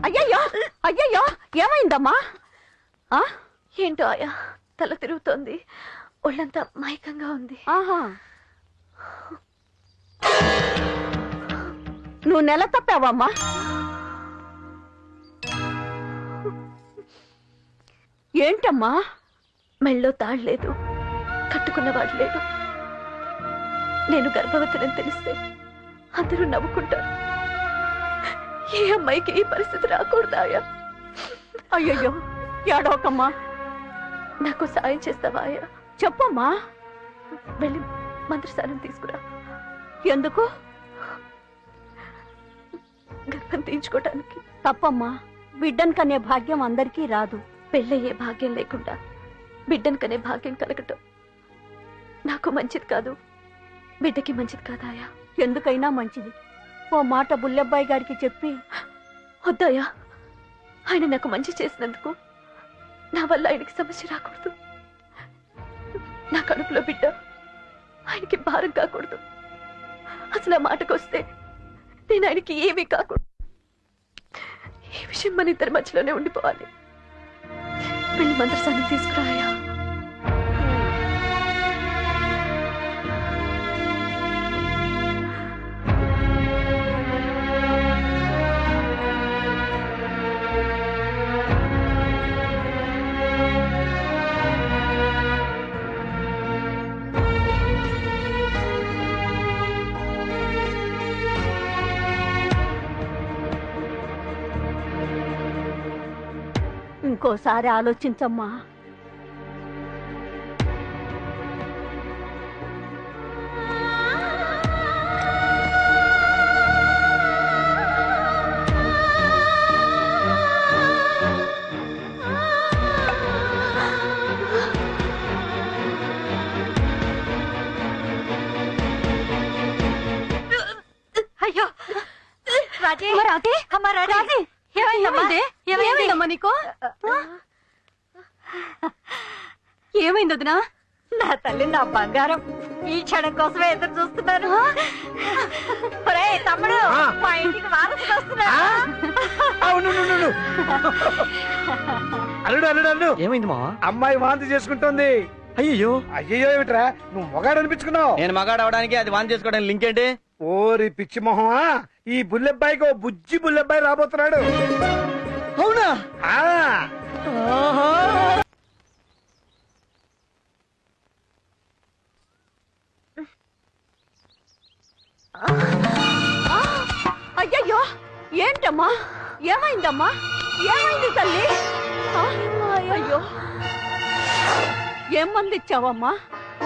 అయ్యయ్యో అయ్యయ్యో ఏమైందమ్మా? ఏంటో ఆయా తల తిరుగుతోంది, ఒళ్ళంతా మైకంగా ఉంది. ఆహా, నువ్వు నెల తప్పావమ్మా? ఏంటమ్మా? మెళ్ళో తాళ్లేదు, కట్టుకున్నవాడు లేడు. నేను గర్భవతిని తెలిస్తే అందరూ నవ్వుకుంటారు. ఏ అమ్మాయికి ఈ పరిస్థితి రాకూడదాయా? అయ్యయ్యో ఏడవకమ్మా. నాకు సాయం చేస్తావా ఆయా? చెప్పమ్మా. వెళ్ళి మంత్రసానం తీసుకురా. ఎందుకు? గర్భం తీయించుకోవటానికి. తప్పమ్మా, బిడ్డను కనే భాగ్యం అందరికీ రాదు. పెళ్ళయ్యే భాగ్యం లేకుండా బిడ్డను కనే భాగ్యం కలగటం నాకు మంచిది కాదు, బిడ్డకి మంచిది కాదాయా? ఎందుకైనా మంచిది. ఓ మాట బుల్లెబ్బాయి గారికి చెప్పి. వద్దాయా, ఆయన నాకు మంచి చేసినందుకు నా వల్ల ఆయనకి సమస్య రాకూడదు. నా కడుపులో బిడ్డ ఆయనకి భారం కాకూడదు. అసలు ఆ మాటకు వస్తే నేను ఆయనకి ఏమీ కాకూడదు. ఈ విషయం మన ఇద్దరి మధ్యలోనే ఉండిపోవాలి. వెళ్ళి మంత్రసానం తీసుకురాయా. ఇంకోసారి ఆలోచించమ్మా. అయ్యో రాజీ, ఏమైందమ్మా నీకు? ఏమైంది వదినా? నా తల్లి, నా బంగారం, ఈ క్షణం కోసమే ఎదురు చూస్తున్నారు. తమ్ముడు, మా ఇంటికి వారసుడు వస్తున్నాడు. అల్లుడు అల్లుడు అల్లుడు, ఏమైంది మా? అమ్మాయి వాంతి చేసుకుంటోంది. అయ్యో అయ్యో ఏమిట్రా, నువ్వు మొగాడు అనిపించుకున్నావు. నేను మగాడు అవడానికి అది వాన్ చేసుకోవడానికి లింక్ ఏంటి? ఓరి పిచ్చి మొహమా, ఈ బుల్లెబ్బాయికి ఓ బుజ్జి బుల్లెబ్బాయి రాబోతున్నాడు. అవునా? ఆ అయ్యయ్యో ఏంటమ్మా? ఏమైందమ్మా? ఏమైంది తల్లి? అయ్యో, ఏం మంది ఇచ్చావమ్మా?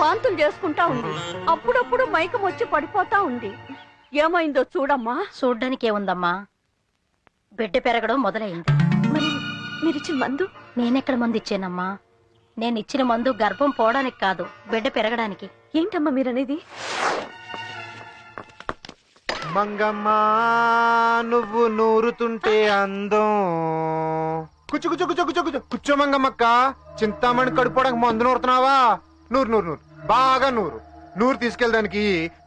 వాంతులు చేసుకుంటా ఉంది, అప్పుడప్పుడు మైకం వచ్చి పడిపోతా ఉంది. ఏమైందో చూడమ్మా. చూడ్డానికి ఏముందమ్మా, బిడ్డ పెరగడం మొదలైంది. మరి మీరిచ్చిన మందు? నేనెక్కడ మందు ఇచ్చానమ్మా? నేను ఇచ్చిన మందు గర్భం పోవడానికి కాదు, బిడ్డ పెరగడానికి. ఏంటమ్మా మీరనేది? మంగమ్మ నువ్వు నూరుతుంటే అందం. కుచ్చు కుచ్చు కుచ్చు కుచ్చు కుచ్చు కూర్చో మంగమ్మక్క. చింతామణి కడుపుకోవడానికి మందు నూరుతున్నావా? నూరు నూరు నూరు, బాగా నూరు. నూరు తీసుకెళ్ళడానికి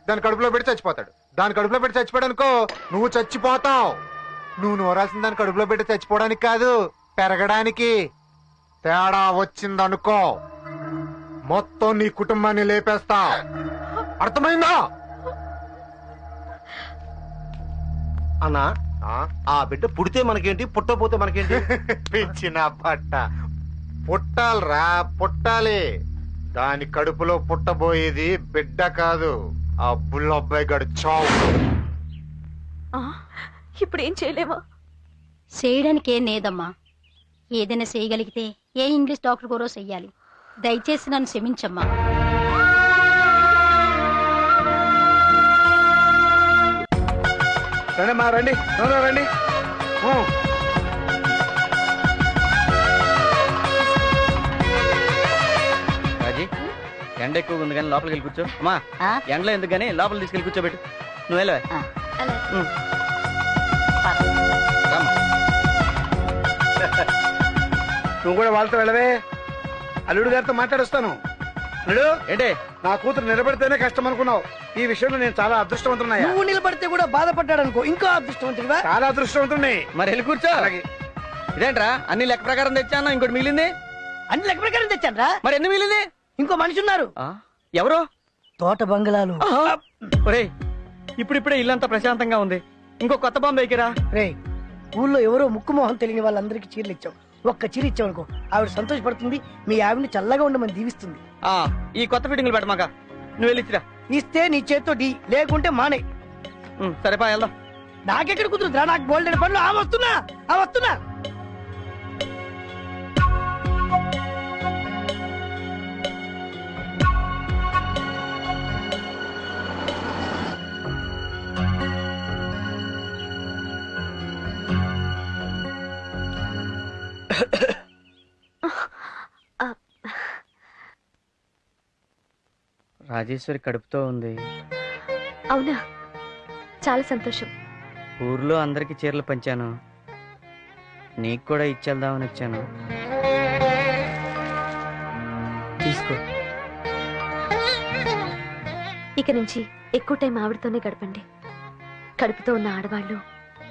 దాని కడుపులో పెట్టి చచ్చిపోతాడు. దాని కడుపులో పెట్టి చచ్చిపోయాడు అనుకో, నువ్వు చచ్చిపోతావు. నువ్వు నూరాల్సిన దాని కడుపులో పెట్టి చచ్చిపోవడానికి కాదు, పెరగడానికి. తేడా వచ్చిందనుకో మొత్తం నీ కుటుంబాన్ని లేపేస్తా. అర్థమైందా? అన్నా, ఆ బిడ్డ పుడితే మనకేంటి, పుట్టపోతే మనకేంటి? పిచ్చిన బట్ట, పుట్టాలరా, పుట్టాలి. దాని కడుపులో పుట్టబోయేది బిడ్డ కాదు, ఆ బుల్లబ్బాయి గడు చావు. ఇప్పుడు ఏం చేయలేమా? చేయడానికి ఏం లేదమ్మా. ఏదైనా చేయగలిగితే ఏ ఇంగ్లీష్ డాక్టర్ కూడా చెయ్యాలి. దయచేసి నన్ను క్షమించమ్మా. రండి రండి రండి. రాజీ, ఎండ ఎక్కువగా ఉంది కానీ లోపలికి వెళ్ళి కూర్చో. అమ్మా, ఎండలో ఎందుకు కానీ లోపల తీసుకెళ్ళి కూర్చోబెట్టు. నువ్వు వెళ్ళవే. నువ్వు కూడా వాళ్ళతో వెళ్ళవే. అల్లుడు గారితో మాట్లాడొస్తాను. అల్లుడు ఏంటి నా కూతురు నిలబడితేనే కష్టం అనుకున్నావు. ఈ విషయంలో నేను చాలా అదృష్టవంతున్నాయా. నువ్వు నిలబడితే కూడా బాధపడ్డాడు అనుకో, ఇంకా అదృష్టవంతుడివా. చాలా అదృష్టవంతుణ్ణి. మరి వెళ్ళి కూర్చో. అలాగే. ఇదేంట్రా అన్ని లెక్క ప్రకారం తెచ్చాను, ఇంకోటి మిగిలింది. అన్ని లెక్క ప్రకారం తెచ్చాను రా. మరి ఎన్ని మిగిలింది? ఇంకో మనిషి ఉన్నారు. ఎవరు? తోట బంగ్లాలు. ఒరేయ్, ఇప్పుడిప్పుడే ఇల్లంతా ప్రశాంతంగా ఉంది, ఇంకో కొత్త బాంబు ఎక్కిరా. రే, ఊళ్ళో ఎవరో ముక్కు మొహం తెలియని వాళ్ళందరికీ చీరలు ఇచ్చావు. ఒక్క చీర ఇచ్చావు అనుకో, ఆవిడ సంతోషపడుతుంది, మీ ఆవిడని చల్లగా ఉండమని దీవిస్తుంది. ఈ కొత్త ఫిట్టింగ్లు పెట్టమాక, నువ్వు వెళ్ళిచ్చిరా. ఇస్తే నీ చేత్తో డి, లేకుంటే మానే. సరేపా వెళ్దాం. నాకెక్కడ కుదురుతురా, నాకు బోల్డెడ్ పనులు. వస్తున్నా. రాజేశ్వరి కడుపుతో ఉంది. అవునా, చాలా సంతోషం. ఊర్లో అందరికి చీరలు పంచాను, నీకు కూడా ఇచ్చేద్దామని వచ్చాను. తీసుకో. ఇక నుంచి ఎక్కువ టైం ఆవిడతోనే గడపండి. కడుపుతో ఉన్న ఆడవాళ్ళు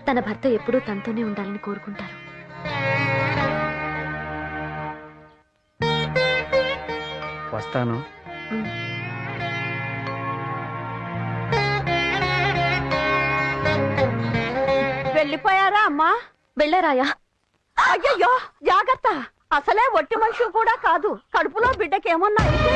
తన భర్త ఎప్పుడూ తనతోనే ఉండాలని కోరుకుంటారు. వస్తాను. వెళ్ళిపోయారా అమ్మా? వెళ్ళారాయా? అయ్యయ్యో, జాగ్రత్త. అసలే ఒట్టి మనిషి కూడా కాదు, కడుపులో బిడ్డకేమన్నా అయితే.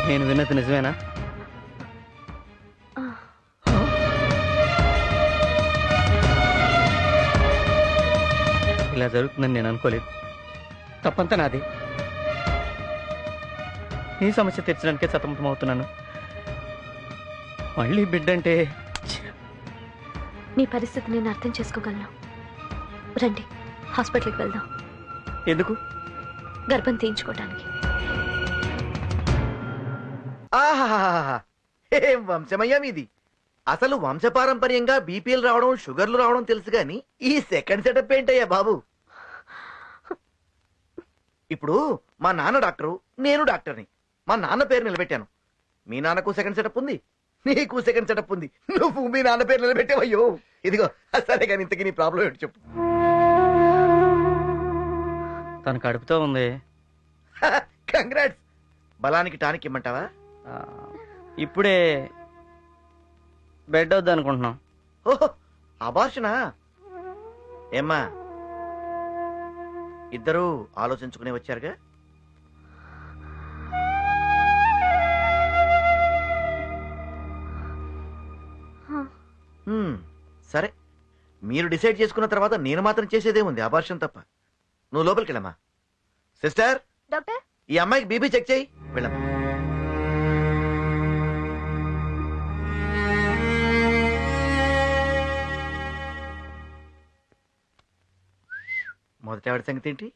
నేను విన్నది నిజమేనా? ఇలా జరుగుతుందని నేను అనుకోలేదు. తప్పంతా నాది. నీ సమస్య తీర్చడానికే సతమతం అవుతున్నాను. మళ్ళీ బిడ్డంటే. మీ పరిస్థితి నేను అర్థం చేసుకోగలను. రండి, హాస్పిటల్కి వెళ్దాం. ఎందుకు? గర్భం తీయించుకోవడానికి. ఆహాహాహా, ఏం వంశమయ్యా మీది. అసలు వంశపారంపర్యంగా బీపీఎల్ రావడం, షుగర్లు రావడం తెలుసు గాని ఈ సెకండ్ సెటప్ ఏంటయ్యా బాబు? ఇప్పుడు మా నాన్న డాక్టరు, నేను డాక్టర్ని. మా నాన్న పేరు నిలబెట్టాను. మీ నాన్నకు సెకండ్ సెటప్ ఉంది, నీకు సెకండ్ సెటప్ ఉంది. నువ్వు మీ నాన్న పేరు నిలబెట్టావయ్యో. ఇదిగో సరే కానీ ఇంతకీ నీ ప్రాబ్లం ఏంటి చెప్పు. తను కడుపుతో ఉంది. కంగ్రాట్స్. బలానికి టానిక్ ఇమ్మంటావా? ఇప్పుడే బెడ్ వద్దు అనుకుంటున్నాం. ఓహో, అబార్షనా? ఏమ్మా, ఇద్దరూ ఆలోచించుకునే వచ్చారుగా. సరే, మీరు డిసైడ్ చేసుకున్న తర్వాత నేను మాత్రం చేసేదేముంది, అబార్షన్ తప్ప. నువ్వు లోపలికి వెళ్ళమ్మా. సిస్టర్, డాక్టర్, ఈ అమ్మాయికి బీపీ చెక్ చేయి. వెళ్ళమ్మా. మొదటి ఆవిడ సంగతి ఏంటి?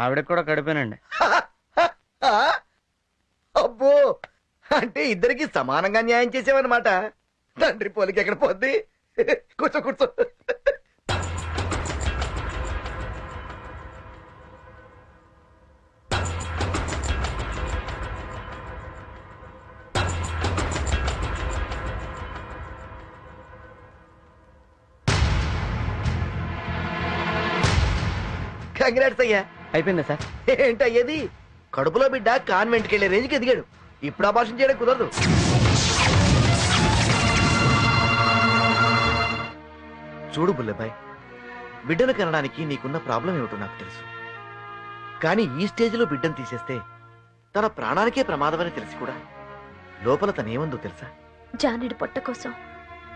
ఆవిడకి కూడా కడిపోయానండి. అబ్బో, అంటే ఇద్దరికి సమానంగా న్యాయం చేసావన్నమాట. తండ్రి పోలికి ఎక్కడ పోద్ది. కూర్చో కూర్చో. కంగ్రాట్స్ అయ్యా. అయిపోయిందా సార్? ఏంటయ్యేది? కడుపులో బిడ్డ కాన్వెంట్కి వెళ్ళే రేంజ్కి ఎదిగాడు. ఇప్పుడు అబార్షన్ చేయడం కుదరదు. చూడు బుల్లబాయ్, బిడ్డను కనడానికి నీకున్న ప్రాబ్లం ఏమిటో నాకు తెలుసు. కానీ ఈ స్టేజ్లో బిడ్డను తీసేస్తే తన ప్రాణానికే ప్రమాదమని తెలిసి కూడా లోపల తనేముందో తెలుసా? జానుడి పొట్ట కోసం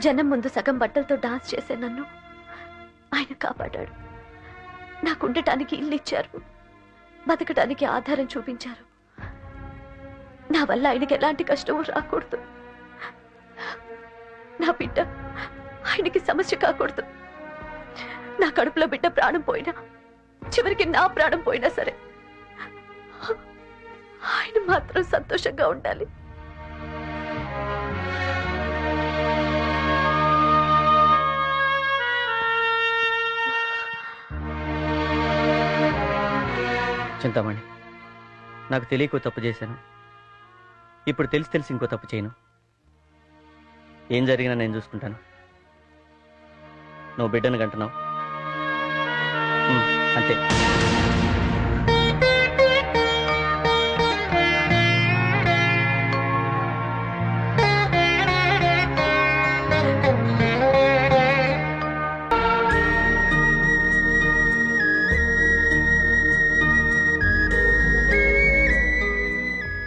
జనం ముందు సగం బట్టలతో డాన్స్ చేసే నన్ను ఆయన కాపాడాడు. నాకుండటానికి ఇల్లు ఇచ్చారు, బతకడానికి ఆధారం చూపించారు. నా వల్ల ఆయనకి ఎలాంటి కష్టమూ రాకూడదు. నా బిడ్డ ఆయనకి సమస్య కాకూడదు. నా కడుపులో బిడ్డ ప్రాణం పోయినా, చివరికి నా ప్రాణం పోయినా సరే ఆయన మాత్రం సంతోషంగా ఉండాలి. చింతామణి, నాకు తెలియకో తప్పు చేశాను. ఇప్పుడు తెలిసి ఇంకో తప్పు చేయను. ఏం జరిగినా నేను చూసుకుంటాను. నువ్వు బిడ్డను కంటున్నావు అంతే.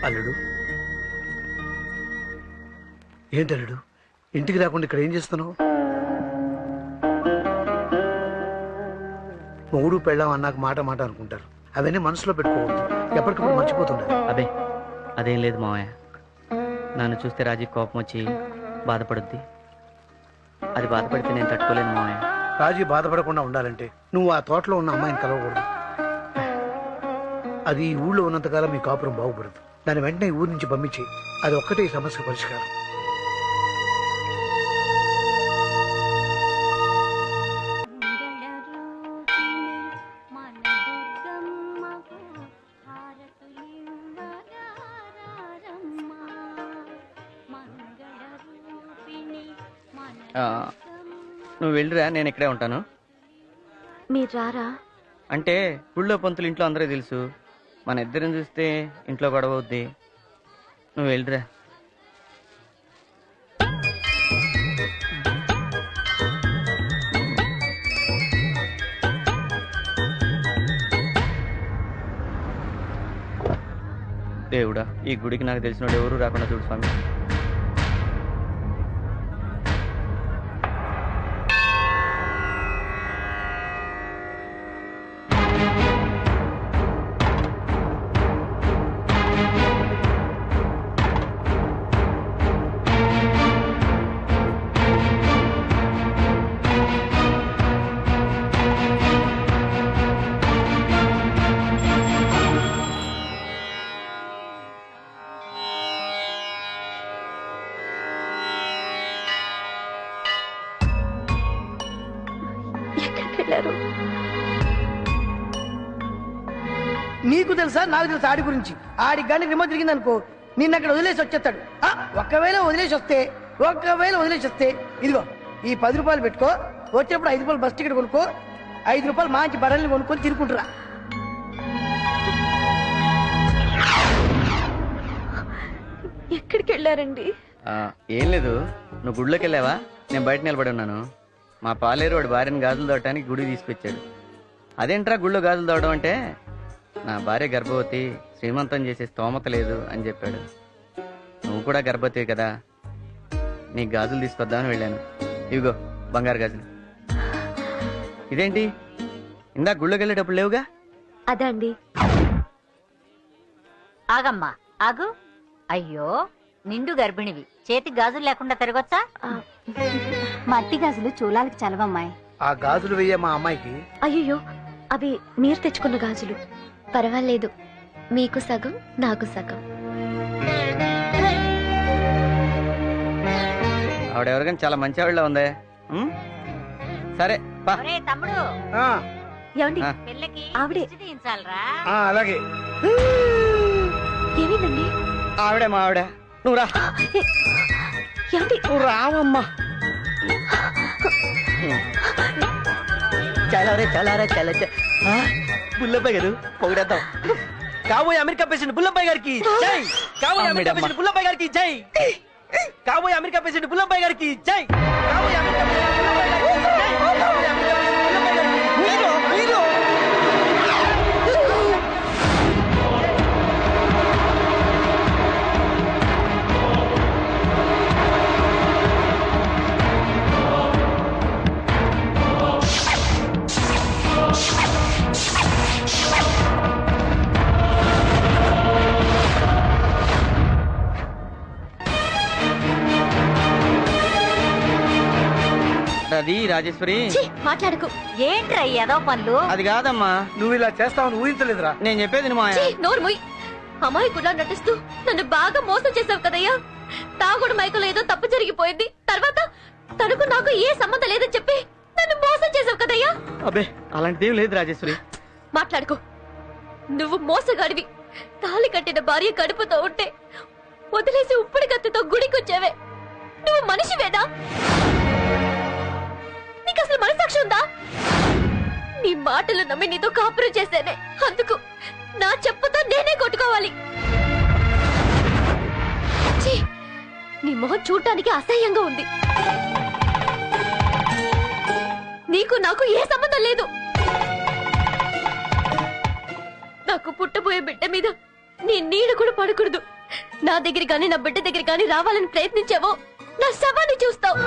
అల్లుడు, ఏంటి అల్లుడు ఇంటికి రాకుండా ఇక్కడ ఏం చేస్తున్నావు? మొగుడు పెళ్ళాం అన్నాక మాట అనుకుంటారు. అవన్నీ మనసులో పెట్టుకోవద్దు, ఎప్పటికప్పుడు మర్చిపోతుండాలి. అదే అదేం లేదు మావయ్య. నన్ను చూస్తే రాజీ కోపం వచ్చి బాధపడుద్ది. అది బాధపడితే నేను తట్టుకోలేను మావయ్య. రాజీ బాధపడకుండా ఉండాలంటే నువ్వు ఆ తోటలో ఉన్న అమ్మాయిని కలవకూడదు. అది ఈ ఊళ్ళో ఉన్నంతకాలం మీ కాపురం బాగుపడదు. దాని వెంటనే ఈ ఊరి నుంచి పంపించి, అది ఒక్కటే ఈ సమస్య పరిష్కారం. నువ్వు వెళ్ళిరా, నేను ఇక్కడే ఉంటాను. మీరు రారా? అంటే ఊళ్ళో పంతులు ఇంట్లో అందరూ తెలుసు. మన ఇద్దరిని చూస్తే ఇంట్లో గొడవ అవుద్ది. నువ్వు వెళ్ళిరా. దేవుడా, ఈ గుడికి నాకు తెలిసిన ఎవరు రాకుండా చూడు స్వామి. నీకు తెలుసా నాకు తెలుసా ఆడి గురించి? ఆడికి కానీ రిమోట్ తిరిగింది అనుకో, నిన్న అక్కడ వదిలేసి వచ్చేస్తాడు. ఒకవేళ వదిలేసి వస్తే ఇదిగో ఈ 10 రూపాయలు పెట్టుకో, వచ్చేప్పుడు 5 రూపాయలు బస్ టికెట్ కొనుక్కో, 5 రూపాయలు మంచి బర్రెల్ని కొనుక్కొని తిరుకుంటురా. ఎక్కడికి వెళ్ళారండి? ఏం లేదు, నువ్వు గుడిలోకి వెళ్ళావా? నేను బయట నిలబడి ఉన్నాను. మా పాలేరు వాడి భార్యను గాజులు దొరకడానికి గుడి తీసుకొచ్చాడు. అదేంట్రా గుళ్ళో గాజులు దొరకడం అంటే, నా భార్య గర్భవతి, శ్రీమంతం చేసే స్తోమత లేదు అని చెప్పాడు. నువ్వు కూడా గర్భవతి కదా, నీ గాజులు తీసుకొద్దామని వెళ్ళాను. ఇవిగో బంగారు గాజులు. ఇదేంటి ఇందా గుళ్ళోకి వెళ్ళేటప్పుడు లేవుగా? అదే అండి. ఆగమ్మా ఆగు. అయ్యో, నిండు గర్భిణివి, చేతి గాజులు లేకుండా తిరగొచ్చా? మట్టి గాజులు చూలాలకి చలవమ్మాయి. ఆ గాజులు వెయ్యే మా అమ్మాయికి. అయ్యో, అవి మీరు తెచ్చుకున్న గాజులు. పర్వాలేదు, మీకు సగం నాకు సగం. ఆవిడెవరికైనా చాలా మంచి ఆవిడలా ఉందే. సరే పా. ఒరేయ్ తమ్ముడు, ఏమండి, పిల్లకి ఆవిడే. దిష్టి తీయించాలిరా. అలాగే. ఏమైందండి? ఆవిడే మా ఆవిడ. నువ్వు రా. ఏమండి? నువ్వు రావమ్మా. బుల్లబ్బాయి గారు పొగిడేద్దాం. కాబోయే అమెరికా ప్రెసిడెంట్ బుల్లబ్బాయి గారికి జై. కాబోయే అమెరికా ప్రెసిడెంట్ బుల్లబ్బాయి గారికి జై. కాబోయే అమెరికా ప్రెసిడెంట్ బుల్లబ్బాయి గారికి జై. కాబోయే అమెరికా ప్రెసిడెంట్ బుల్లబ్బాయి గారికి జై. కాబోయే అమెరికా ప్రెసిడెంట్ బుల్లబ్బాయి గారికి హీరో హీరో. అది రాజేశ్వరి, మాట్లాడకు. ఏంట్రా ఏదో పనులు? అది కాదమ్మా. నువ్వు ఇలా చేస్తావని ఊహించలేదురా. నేను చెప్పేది మా నోరు ముయ్. అమాయకులా నటిస్తూ నన్ను బాగా మోసం చేసావు కదయ్యా. తాగుడు మైకులో ఏదో తప్పు జరిగిపోయింది, తర్వాత తనకు నాకు ఏ సంబంధం లేదని చెప్పి నన్ను మోసం చేసావు కదయ్యా. అబ్బే అలాంటిదేం లేదు రాజేశ్వరి. మాట్లాడుకో. నువ్వు మోసగాడివి. తాళి కట్టిన భార్య కడుపుతో ఉంటే వదిలేసి ఉప్పుడు కత్తితో గుడికొచ్చావే. నువ్వు మనిషివేనా? నీకు అసలు మనసాక్షి ఉందా? నీ మాటలు నమ్మి నీతో కాపురం చేశానే, అందుకు నా చెప్పుతో నేనే కొట్టుకోవాలి. ఛీ, నీ మొహం చూడటానికి అసహ్యంగా ఉంది. నీకు నాకు ఏ సంబంధం లేదు. నాకు పుట్టబోయే బిడ్డ మీద నీ నీడ కూడా పడకూడదు. నా దగ్గర గాని నా బిడ్డ దగ్గర గాని రావాలని ప్రయత్నించావో నా శవాన్ని చూస్తావు.